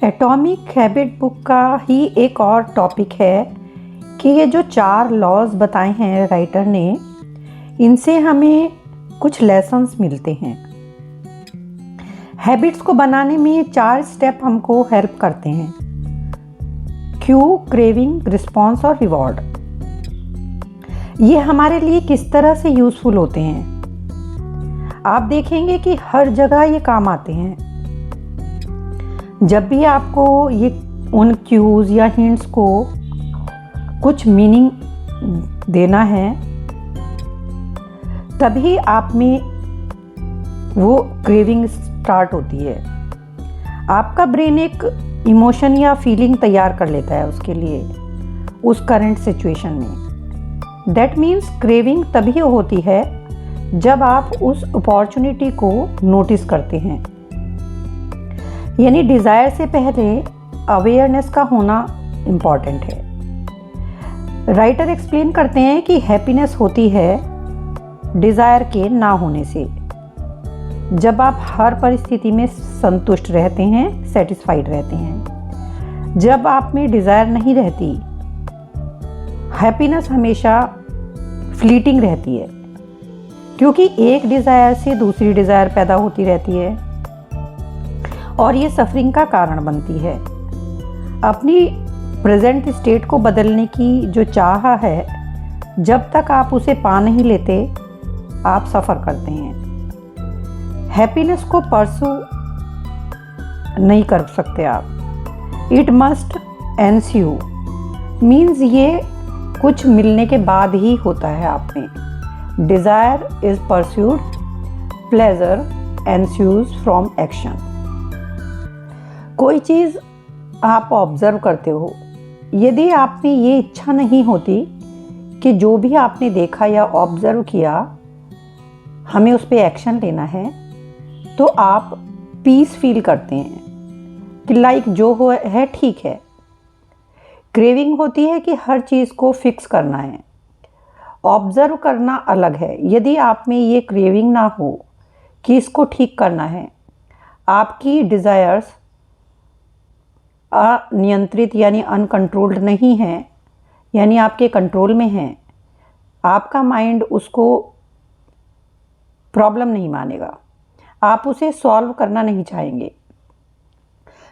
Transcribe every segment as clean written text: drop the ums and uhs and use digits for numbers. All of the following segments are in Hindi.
एटॉमिक हैबिट बुक का ही एक और टॉपिक है कि ये जो 4 लॉज बताए हैं राइटर ने, इनसे हमें कुछ लेसन्स मिलते हैं। हैबिट्स को बनाने में 4 स्टेप हमको हेल्प करते हैं: क्यू, क्रेविंग, रिस्पॉन्स और रिवॉर्ड। ये हमारे लिए किस तरह से यूज़फुल होते हैं, आप देखेंगे कि हर जगह ये काम आते हैं। जब भी आपको ये उन क्यूज़ या हिंट्स को कुछ मीनिंग देना है, तभी आप में वो क्रेविंग स्टार्ट होती है। आपका ब्रेन एक इमोशन या फीलिंग तैयार कर लेता है उसके लिए, उस करंट सिचुएशन में। दैट मीन्स क्रेविंग तभी होती है जब आप उस अपॉर्चुनिटी को नोटिस करते हैं। यानी डिज़ायर से पहले अवेयरनेस का होना इम्पॉर्टेंट है। राइटर एक्सप्लेन करते हैं कि हैप्पीनेस होती है डिज़ायर के ना होने से। जब आप हर परिस्थिति में संतुष्ट रहते हैं, सेटिस्फाइड रहते हैं। जब आप में डिज़ायर नहीं रहती, हैप्पीनेस हमेशा फ्लीटिंग रहती है, क्योंकि एक डिज़ायर से दूसरी डिज़ायर पैदा होती रहती है और ये सफरिंग का कारण बनती है। अपनी प्रेजेंट स्टेट को बदलने की जो चाह है, जब तक आप उसे पा नहीं लेते, आप सफ़र करते हैं। हैप्पीनेस को परसू नहीं कर सकते आप। इट मस्ट एंस्यू मीन्स ये कुछ मिलने के बाद ही होता है आप में। Desire is pursued, pleasure ensues from action. कोई चीज़ आप ऑब्ज़र्व करते हो, यदि आप में ये इच्छा नहीं होती कि जो भी आपने देखा या ऑब्ज़र्व किया हमें उस पर एक्शन लेना है, तो आप पीस फील करते हैं कि लाइक जो हो है ठीक है। क्रेविंग होती है कि हर चीज़ को फिक्स करना है। ऑब्ज़र्व करना अलग है। यदि आप में ये क्रेविंग ना हो कि इसको ठीक करना है, आपकी डिज़ायर्स अनियंत्रित यानी अनकंट्रोल्ड नहीं है, यानी आपके कंट्रोल में हैं, आपका माइंड उसको प्रॉब्लम नहीं मानेगा, आप उसे सॉल्व करना नहीं चाहेंगे।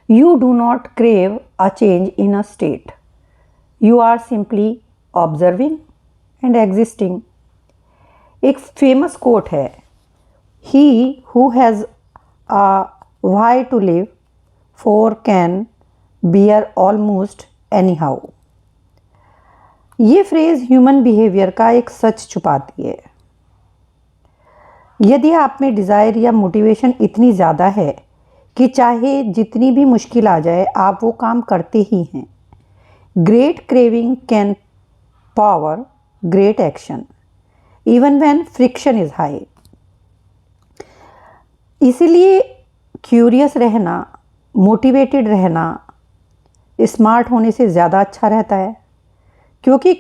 You do not crave a change in a state, you are simply observing and existing. एक फेमस कोट है, he who has a why to live for can bear almost any how. ये फ्रेज़ ह्यूमन बिहेवियर का एक सच छुपाती है। यदि आप में डिज़ायर या मोटिवेशन इतनी ज़्यादा है कि चाहे जितनी भी मुश्किल आ जाए, आप वो काम करते ही हैं। Great craving can power great action even when friction is high. इसीलिए क्यूरियस रहना, मोटिवेटेड रहना स्मार्ट होने से ज़्यादा अच्छा रहता है, क्योंकि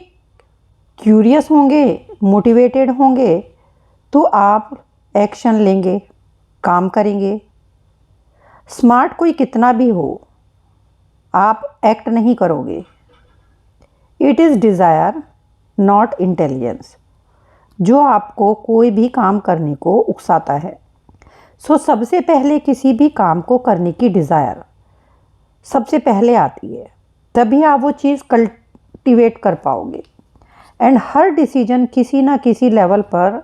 क्यूरियस होंगे, मोटिवेटेड होंगे तो आप एक्शन लेंगे, काम करेंगे। स्मार्ट कोई कितना भी हो, आप एक्ट नहीं करोगे। It is desire not intelligence जो आपको कोई भी काम करने को उकसाता है। सो सबसे पहले किसी भी काम को करने की डिज़ायर सबसे पहले आती है, तभी आप वो चीज़ कल्टिवेट कर पाओगे। एंड हर डिसीजन किसी ना किसी लेवल पर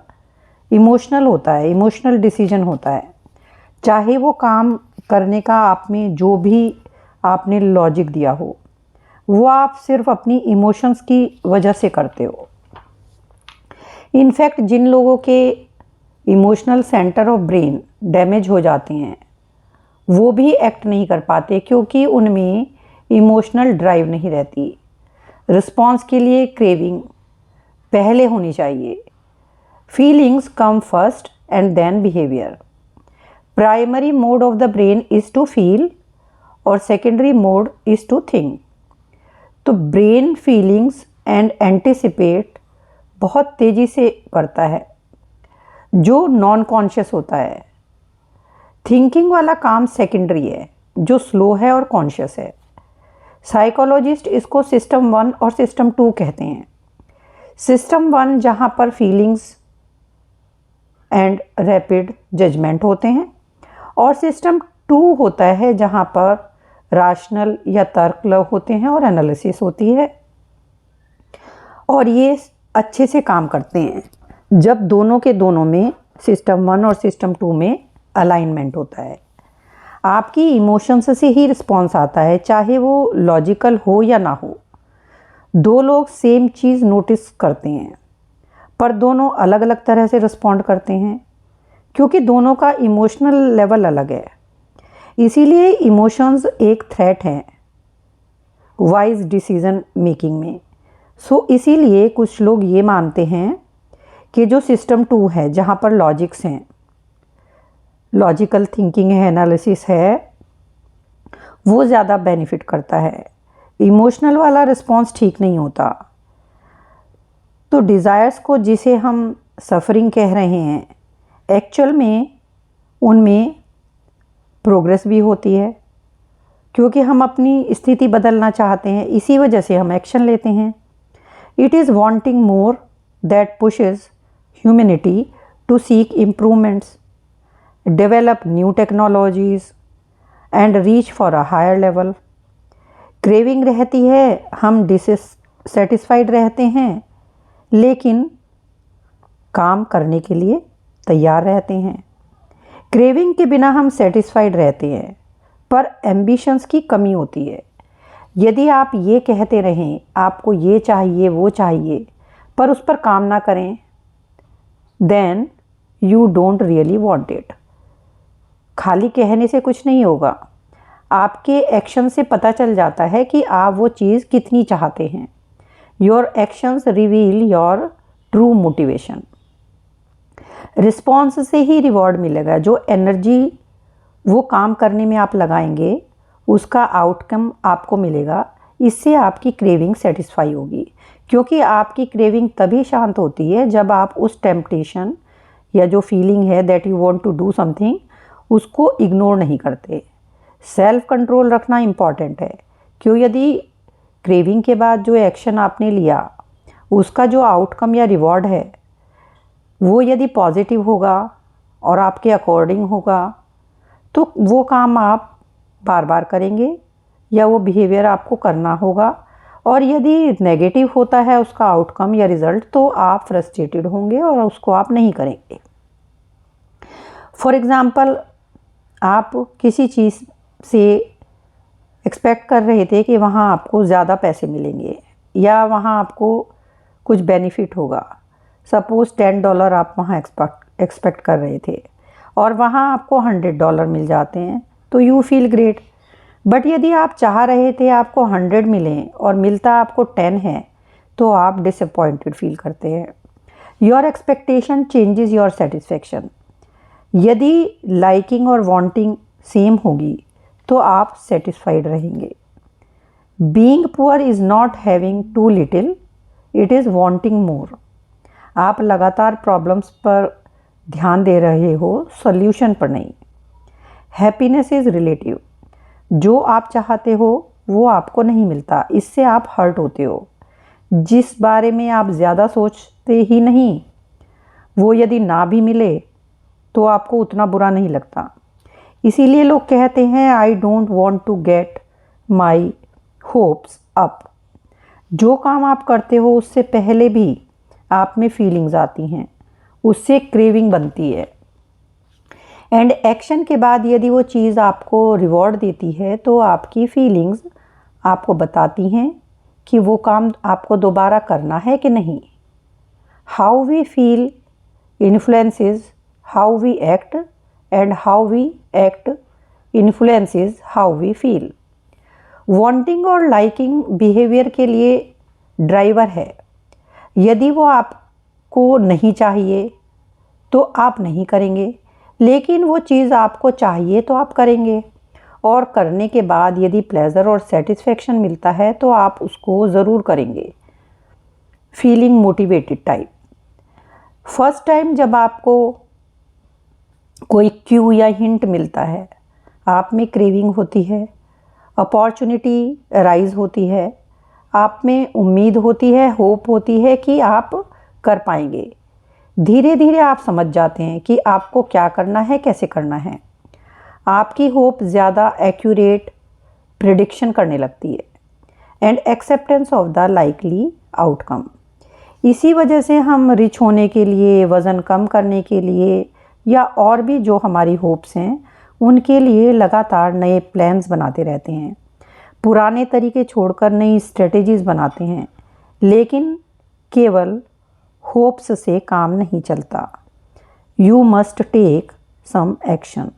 इमोशनल होता है, इमोशनल डिसीजन होता है। चाहे वो काम करने का आप में जो भी आपने लॉजिक दिया हो, वो आप सिर्फ अपनी इमोशंस की वजह से करते हो। इनफैक्ट जिन लोगों के emotional centre of brain damage हो जाते हैं, वो भी एक्ट नहीं कर पाते, क्योंकि उनमें इमोशनल ड्राइव नहीं रहती। रिस्पॉन्स के लिए क्रेविंग पहले होनी चाहिए। Feelings come first and then behaviour. Primary mode of the brain is to feel और secondary mode is to think. तो ब्रेन फीलिंग्स एंड एंटिसिपेट बहुत तेज़ी से करता है, जो नॉन कॉन्शियस होता है। थिंकिंग वाला काम सेकेंडरी है, जो स्लो है और कॉन्शियस है। साइकोलॉजिस्ट इसको सिस्टम 1 और सिस्टम 2 कहते हैं। सिस्टम 1 जहाँ पर फीलिंग्स एंड रैपिड जजमेंट होते हैं, और सिस्टम 2 होता है जहाँ पर राशनल या तर्क होते हैं और एनालिसिस होती है, और ये अच्छे से काम करते हैं जब दोनों के दोनों में, सिस्टम 1 और सिस्टम 2 में अलाइनमेंट होता है। आपकी इमोशंस से ही रिस्पॉन्स आता है, चाहे वो लॉजिकल हो या ना हो। दो लोग सेम चीज़ नोटिस करते हैं पर दोनों अलग अलग तरह से रिस्पॉन्ड करते हैं, क्योंकि दोनों का इमोशनल लेवल अलग है। इसीलिए इमोशंस एक थ्रेट हैं वाइज डिसीजन मेकिंग में। इसीलिए कुछ लोग ये मानते हैं कि जो सिस्टम 2 है, जहाँ पर लॉजिक्स हैं, लॉजिकल थिंकिंग है, एनालिसिस है, वो ज़्यादा बेनिफिट करता है। इमोशनल वाला रिस्पॉन्स ठीक नहीं होता। तो डिज़ायर्स को, जिसे हम सफरिंग कह रहे हैं, एक्चुअल में उनमें प्रोग्रेस भी होती है, क्योंकि हम अपनी स्थिति बदलना चाहते हैं, इसी वजह से हम एक्शन लेते हैं। It is wanting more that pushes humanity to seek improvements, develop new technologies and reach for a higher level. Craving रहती है, हम डिससेटिस्फाइड रहते हैं, लेकिन काम करने के लिए तैयार रहते हैं। क्रेविंग के बिना हम सेटिस्फाइड रहते हैं, पर एम्बिशंस की कमी होती है। यदि आप ये कहते रहें आपको ये चाहिए वो चाहिए, पर उस पर काम ना करें, then you don't really want it. खाली कहने से कुछ नहीं होगा, आपके एक्शन से पता चल जाता है कि आप वो चीज़ कितनी चाहते हैं। Your actions reveal your true motivation. Response से ही रिवॉर्ड मिलेगा। जो एनर्जी वो काम करने में आप लगाएंगे, उसका आउटकम आपको मिलेगा। इससे आपकी क्रेविंग सेटिस्फाई होगी, क्योंकि आपकी क्रेविंग तभी शांत होती है जब आप उस टेम्पटेशन या जो फीलिंग है that you want to do something, उसको इग्नोर नहीं करते। सेल्फ कंट्रोल रखना इम्पॉर्टेंट है, क्यों यदि क्रेविंग के बाद जो एक्शन आपने लिया, उसका जो आउटकम या रिवॉर्ड है वो यदि पॉजिटिव होगा और आपके अकॉर्डिंग होगा, तो वो काम आप बार बार करेंगे या वो बिहेवियर आपको करना होगा। और यदि नेगेटिव होता है उसका आउटकम या रिज़ल्ट, तो आप फ्रस्ट्रेटेड होंगे और उसको आप नहीं करेंगे। फॉर एग्ज़ाम्पल, आप किसी चीज़ से एक्सपेक्ट कर रहे थे कि वहाँ आपको ज़्यादा पैसे मिलेंगे या वहाँ आपको कुछ बेनिफिट होगा। सपोज़ $10 आप वहाँ एक्सपेक्ट कर रहे थे और वहाँ आपको $100 मिल जाते हैं, तो यू फील ग्रेट। बट यदि आप चाह रहे थे आपको 100 मिलें और मिलता आपको 10 है, तो आप डिसअपॉइंटेड फील करते हैं। Your expectation changes your satisfaction. यदि लाइकिंग और वांटिंग सेम होगी तो आप सेटिस्फाइड रहेंगे। Being poor is not having too little, it is wanting more. आप लगातार प्रॉब्लम्स पर ध्यान दे रहे हो, सॉल्यूशन पर नहीं। Happiness is relative. जो आप चाहते हो वो आपको नहीं मिलता, इससे आप हर्ट होते हो। जिस बारे में आप ज़्यादा सोचते ही नहीं, वो यदि ना भी मिले तो आपको उतना बुरा नहीं लगता। इसीलिए लोग कहते हैं I don't want to get my hopes up. जो काम आप करते हो उससे पहले भी आप में फीलिंग्स आती हैं, उससे क्रेविंग बनती है। एंड एक्शन के बाद यदि वो चीज़ आपको रिवॉर्ड देती है, तो आपकी फीलिंग्स आपको बताती हैं कि वो काम आपको दोबारा करना है कि नहीं। How we feel influences how we act, and how we act influences how we feel. Wanting और लाइकिंग बिहेवियर के लिए ड्राइवर है। यदि वो आपको नहीं चाहिए तो आप नहीं करेंगे, लेकिन वो चीज़ आपको चाहिए तो आप करेंगे। और करने के बाद यदि प्लेजर और सेटिस्फेक्शन मिलता है तो आप उसको ज़रूर करेंगे। Feeling motivated type. First time जब आपको कोई क्यू या हिंट मिलता है, आप में क्रेविंग होती है, अपॉर्चुनिटी राइज होती है, आप में उम्मीद होती है, होप होती है कि आप कर पाएंगे। धीरे धीरे आप समझ जाते हैं कि आपको क्या करना है, कैसे करना है। आपकी होप ज़्यादा एक्यूरेट प्रिडिक्शन करने लगती है and acceptance of the likely outcome. इसी वजह से हम रिच होने के लिए, वज़न कम करने के लिए या और भी जो हमारी होप्स हैं उनके लिए लगातार नए प्लान्स बनाते रहते हैं, पुराने तरीके छोड़कर नई स्ट्रेटेजीज बनाते हैं। लेकिन केवल होप्स से काम नहीं चलता। You must take some action.